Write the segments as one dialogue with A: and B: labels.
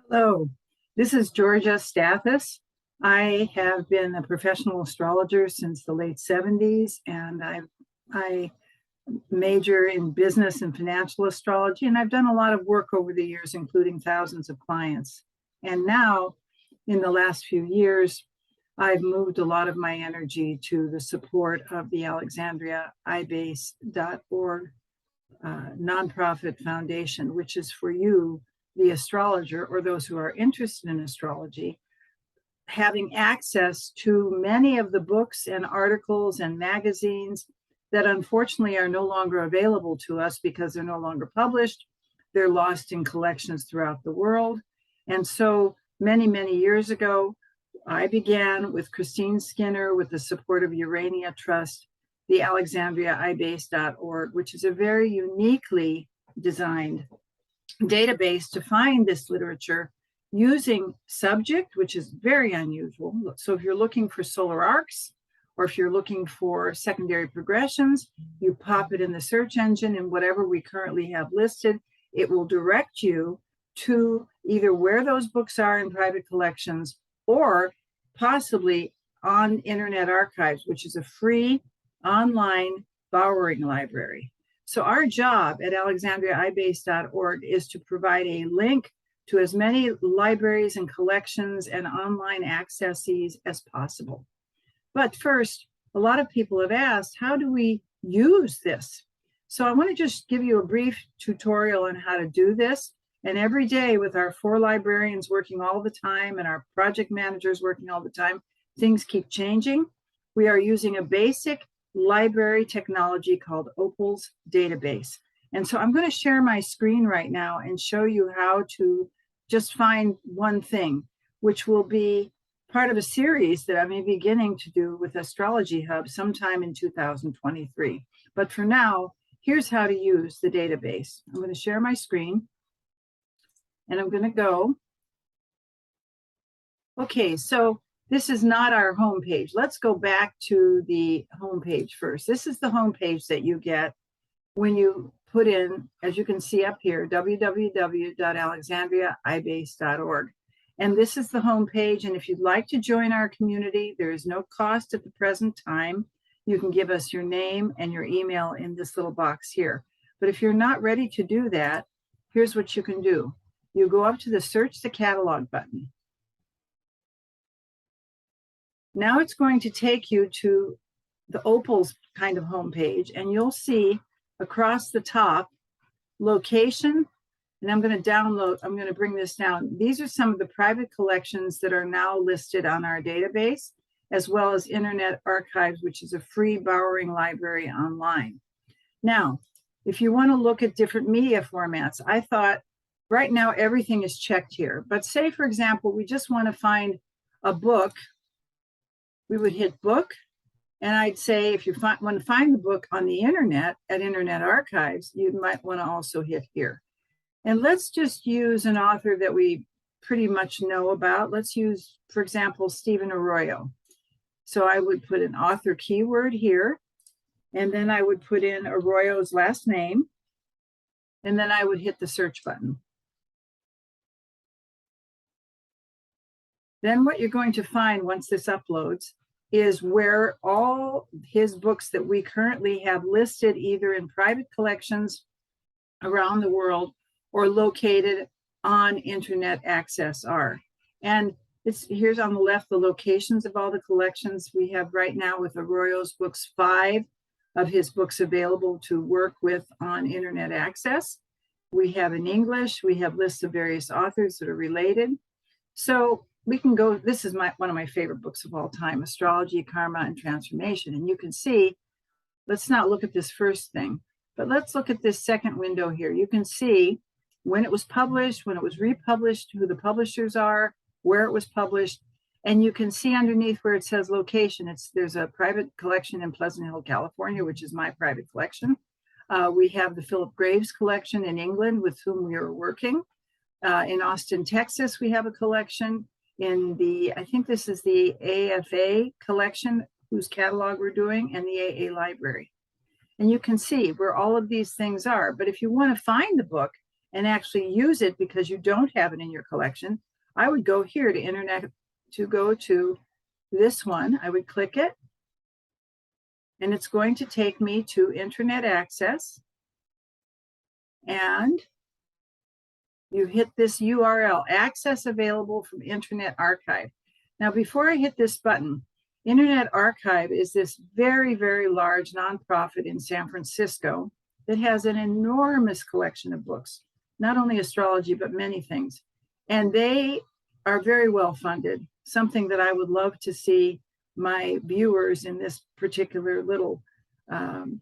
A: Hello, this is Georgia Stathis. I have been a professional astrologer since the late 70s, and I major in business and financial astrology, and I've done a lot of work over the years, including thousands of clients. And now, in the last few years, I've moved a lot of my energy to the support of the Alexandria iBase.org nonprofit foundation, which is for you, the astrologer, or those who are interested in astrology, having access to many of the books and articles and magazines that unfortunately are no longer available to us because they're no longer published. They're lost in collections throughout the world. And so many, many years ago, I began with Christine Skinner with the support of Urania Trust, the Alexandria iBase.org, which is a very uniquely designed database to find this literature using subject, which is very unusual. So if you're looking for solar arcs, or if you're looking for secondary progressions, you pop it in the search engine, and whatever we currently have listed, it will direct you to either where those books are in private collections or possibly on Internet Archives, which is a free online borrowing library. So our job at alexandriaibase.org is to provide a link to as many libraries and collections and online accesses as possible. But first, a lot of people have asked, how do we use this? So I want to just give you a brief tutorial on how to do this. And every day with our 4 librarians working all the time and our project managers working all the time, things keep changing. We are using a basic library technology called Opal's database. And so I'm going to share my screen right now and show you how to just find one thing, which will be part of a series that I'm beginning to do with Astrology Hub sometime in 2023. But for now, here's how to use the database. I'm going to share my screen and I'm going to go. Okay, so this is not our home page. Let's go back to the home page first. This is the home page that you get when you put in, as you can see up here, www.alexandriaibase.org. And this is the home page. And if you'd like to join our community, there is no cost at the present time. You can give us your name and your email in this little box here. But if you're not ready to do that, here's what you can do. You go up to the Search the Catalog button. Now it's going to take you to the Opal's kind of homepage, and you'll see across the top location, and I'm going to bring this down. These are some of the private collections that are now listed on our database, as well as Internet Archives, which is a free borrowing library online. Now, if you want to look at different media formats, I thought right now everything is checked here. But say, for example, we just want to find a book. We would hit book, and I'd say if you want to find the book on the internet at Internet Archives, you might want to also hit here. And let's just use an author that we pretty much know about. Let's use, for example, Stephen Arroyo. So I would put an author keyword here, and then I would put in Arroyo's last name, and then I would hit the search button. Then what you're going to find once this uploads is where all his books that we currently have listed either in private collections around the world or located on internet access are. And here's on the left the locations of all the collections we have right now with Arroyo's books, 5 of his books available to work with on internet access. We have in English, we have lists of various authors that are related. So we can go, this is one of my favorite books of all time, Astrology, Karma, and Transformation. And you can see, let's not look at this first thing, but let's look at this second window here. You can see when it was published, when it was republished, who the publishers are, where it was published, and you can see underneath where it says location, there's a private collection in Pleasant Hill, California, which is my private collection. We have the Philip Graves collection in England with whom we are working. In Austin, Texas, we have a collection. I think this is the AFA collection, whose catalog we're doing, and the AA library. And you can see where all of these things are. But if you want to find the book and actually use it because you don't have it in your collection, I would go here to internet, to go to this one. I would click it, and it's going to take me to internet access. And you hit this URL, access available from Internet Archive. Now, before I hit this button, Internet Archive is this very, very large nonprofit in San Francisco that has an enormous collection of books, not only astrology, but many things. And they are very well funded, something that I would love to see my viewers in this particular little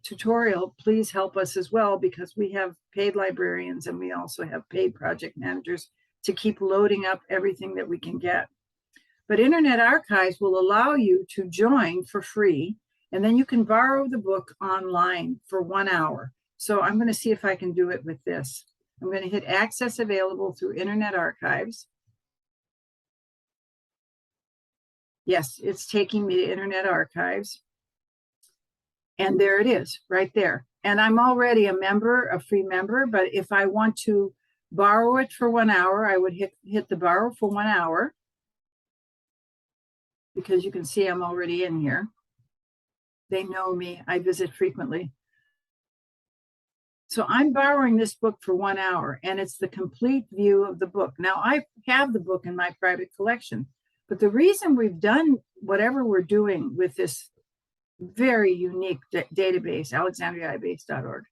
A: tutorial please help us as well, because we have paid librarians and we also have paid project managers to keep loading up everything that we can get. But Internet Archives will allow you to join for free, and then you can borrow the book online for 1 hour. So I'm going to see if I can do it with this. I'm going to hit access available through Internet Archives. Yes, it's taking me to Internet Archives. And there it is, right there. And I'm already a member, a free member, but if I want to borrow it for 1 hour, I would hit the borrow for 1 hour, because you can see I'm already in here. They know me, I visit frequently. So I'm borrowing this book for 1 hour, and it's the complete view of the book. Now, I have the book in my private collection, but the reason we've done whatever we're doing with this very unique database, alexandriaibase.org,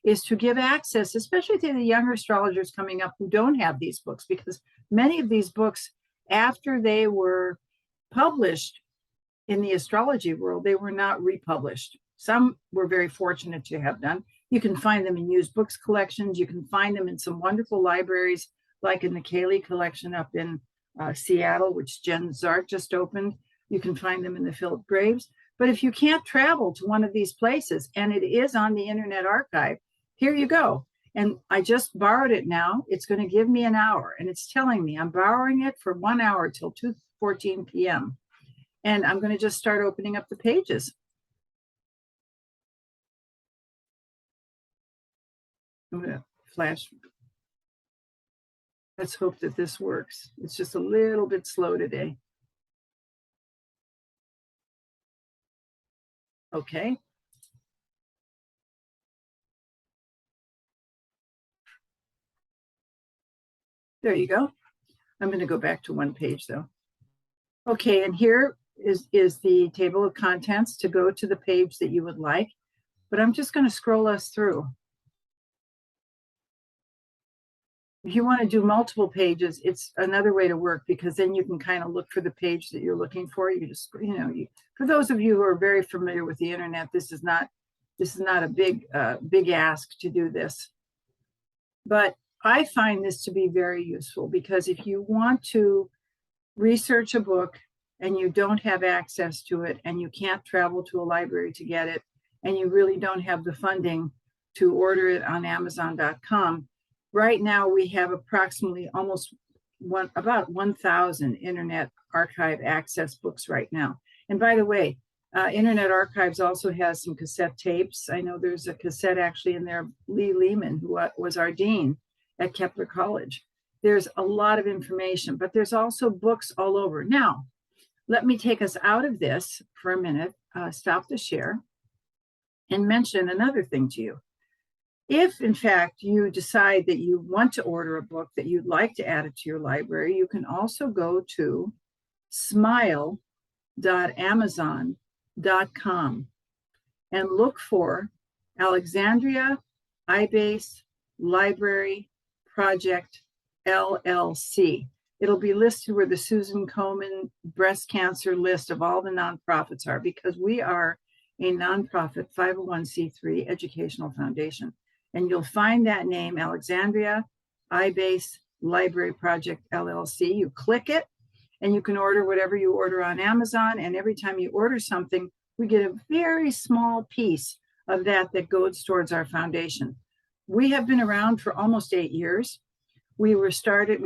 A: is to give access, especially to the younger astrologers coming up who don't have these books, because many of these books, after they were published in the astrology world, they were not republished. Some were very fortunate to have done. You can find them in used books collections. You can find them in some wonderful libraries, like in the Cayley collection up in Seattle, which Jen Zart just opened. You can find them in the Philip Graves. But if you can't travel to one of these places, and it is on the Internet Archive, here you go. And I just borrowed it now. It's going to give me an hour, and it's telling me I'm borrowing it for 1 hour till 2:14 p.m. And I'm going to just start opening up the pages. I'm going to flash. Let's hope that this works. It's just a little bit slow today. Okay. There you go. I'm going to go back to one page though. Okay, and here is the table of contents to go to the page that you would like, but I'm just going to scroll us through. If you want to do multiple pages, it's another way to work, because then you can kind of look for the page that you're looking for. You just, for those of you who are very familiar with the internet, this is not a big ask to do this. But I find this to be very useful, because if you want to research a book and you don't have access to it, and you can't travel to a library to get it, and you really don't have the funding to order it on Amazon.com, right now we have approximately about 1,000 Internet Archive access books right now. And by the way, Internet Archives also has some cassette tapes. I know there's a cassette actually in there, Lee Lehman, who was our dean at Kepler College. There's a lot of information, but there's also books all over. Now, let me take us out of this for a minute, stop the share, and mention another thing to you. If, in fact, you decide that you want to order a book, that you'd like to add it to your library, you can also go to smile.amazon.com and look for Alexandria iBase Library Project LLC. It'll be listed where the Susan Komen breast cancer list of all the nonprofits are, because we are a nonprofit 501c3 educational foundation. And you'll find that name, Alexandria iBase Library Project LLC. You click it, and you can order whatever you order on Amazon. And every time you order something, we get a very small piece of that goes towards our foundation. We have been around for almost 8 years. We started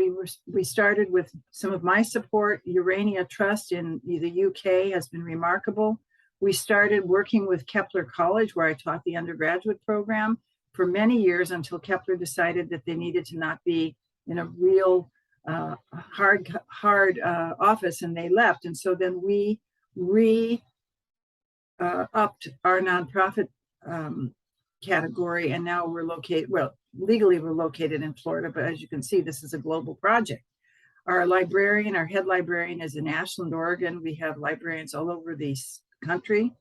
A: with some of my support. Urania Trust in the UK has been remarkable. We started working with Kepler College, where I taught the undergraduate program. for many years until Kepler decided that they needed to not be in a real hard office, and they left. And so then we upped our nonprofit category, and now we're located, well, legally we're located in Florida, but as you can see, this is a global project. Our librarian, our head librarian is in Ashland, Oregon. We have librarians all over the country.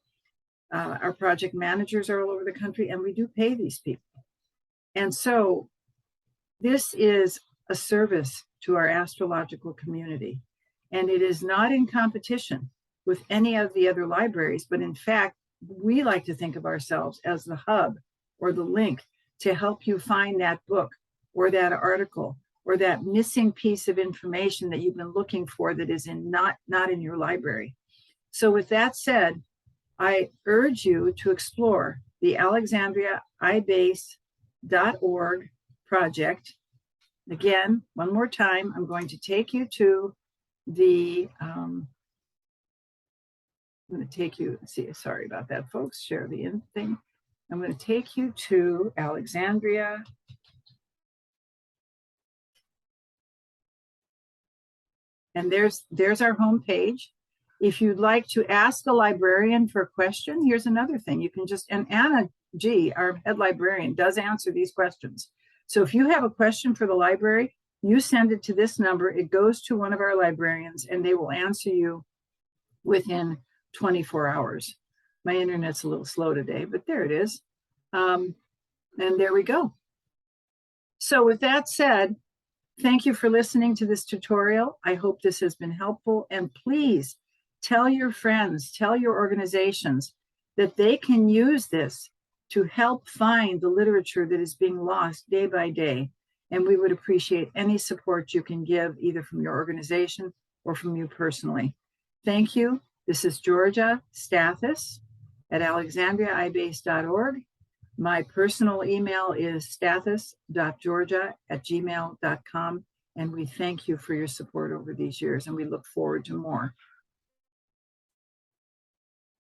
A: Our project managers are all over the country, and we do pay these people. And so this is a service to our astrological community, and it is not in competition with any of the other libraries, but in fact, we like to think of ourselves as the hub or the link to help you find that book or that article or that missing piece of information that you've been looking for that is not in your library. So with that said, I urge you to explore the Alexandria iBase.org project. Again, one more time, I'm going to take you to the, I'm going to take you, see, sorry about that, folks, share the thing. I'm going to take you to Alexandria. And there's our homepage. If you'd like to ask a librarian for a question, here's another thing. You can just, and Anna G, our head librarian, does answer these questions. So if you have a question for the library, you send it to this number. It goes to one of our librarians, and they will answer you within 24 hours. My internet's a little slow today, but there it is. And there we go. So with that said, thank you for listening to this tutorial. I hope this has been helpful. And please tell your friends, tell your organizations that they can use this to help find the literature that is being lost day by day. And we would appreciate any support you can give, either from your organization or from you personally. Thank you. This is Georgia Stathis at alexandriaibase.org. My personal email is stathis.georgia@gmail.com. And we thank you for your support over these years, and we look forward to more.